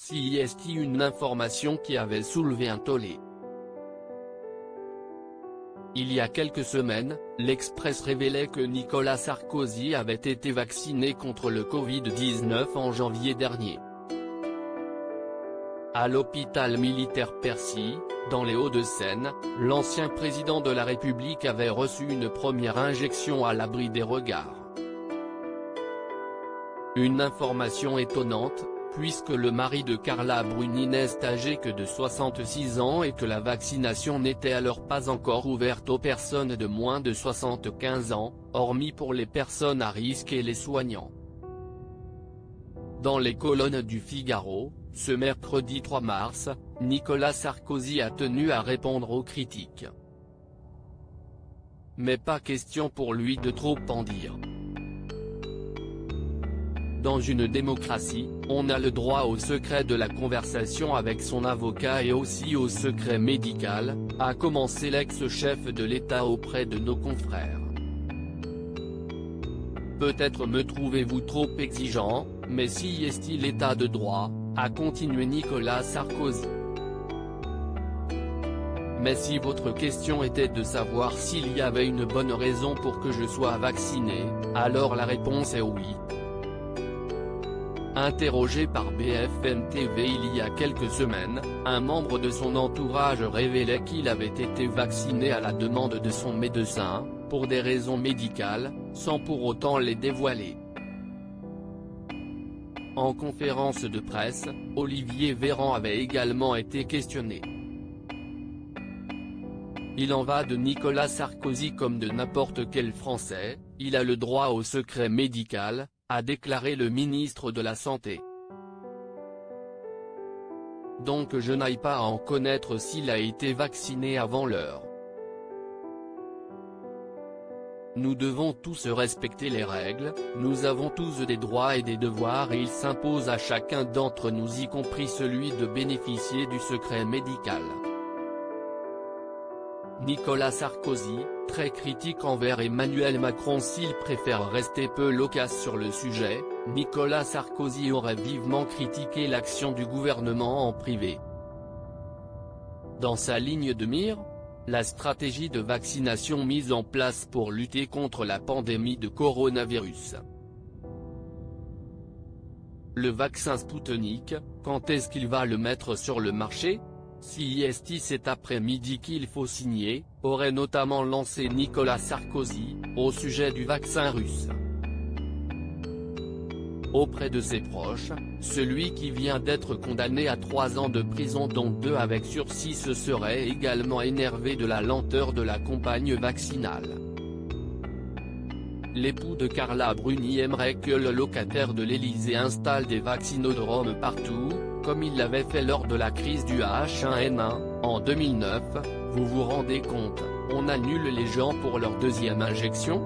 CIST, une information qui avait soulevé un tollé. Il y a quelques semaines, l'Express révélait que Nicolas Sarkozy avait été vacciné contre le Covid-19 en janvier dernier. À l'hôpital militaire Percy, dans les Hauts-de-Seine, l'ancien président de la République avait reçu une première injection à l'abri des regards. Une information étonnante, puisque le mari de Carla Bruni n'est âgé que de 66 ans et que la vaccination n'était alors pas encore ouverte aux personnes de moins de 75 ans, hormis pour les personnes à risque et les soignants. Dans les colonnes du Figaro, ce mercredi 3 mars, Nicolas Sarkozy a tenu à répondre aux critiques. Mais pas question pour lui de trop en dire. Dans une démocratie, on a le droit au secret de la conversation avec son avocat et aussi au secret médical, a commencé l'ex-chef de l'État auprès de nos confrères. Peut-être me trouvez-vous trop exigeant, mais si est-il l'état de droit, a continué Nicolas Sarkozy. Mais si votre question était de savoir s'il y avait une bonne raison pour que je sois vacciné, alors la réponse est oui. Interrogé par BFM TV il y a quelques semaines, un membre de son entourage révélait qu'il avait été vacciné à la demande de son médecin, pour des raisons médicales, sans pour autant les dévoiler. En conférence de presse, Olivier Véran avait également été questionné. Il en va de Nicolas Sarkozy comme de n'importe quel Français, il a le droit au secret médical, a déclaré le ministre de la Santé. Donc je n'aille pas à en connaître s'il a été vacciné avant l'heure. Nous devons tous respecter les règles, nous avons tous des droits et des devoirs et il s'impose à chacun d'entre nous, y compris celui de bénéficier du secret médical. Nicolas Sarkozy, très critique envers Emmanuel Macron s'il préfère rester peu loquace sur le sujet, Nicolas Sarkozy aurait vivement critiqué l'action du gouvernement en privé. Dans sa ligne de mire, la stratégie de vaccination mise en place pour lutter contre la pandémie de coronavirus. Le vaccin Spoutnik, quand est-ce qu'il va le mettre sur le marché ? CIST cet après-midi qu'il faut signer, aurait notamment lancé Nicolas Sarkozy, au sujet du vaccin russe. Auprès de ses proches, celui qui vient d'être condamné à 3 ans de prison dont 2 avec sursis se serait également énervé de la lenteur de la campagne vaccinale. L'époux de Carla Bruni aimerait que le locataire de l'Élysée installe des vaccinodromes partout, comme il l'avait fait lors de la crise du H1N1, en 2009, vous vous rendez compte, on annule les gens pour leur deuxième injection ?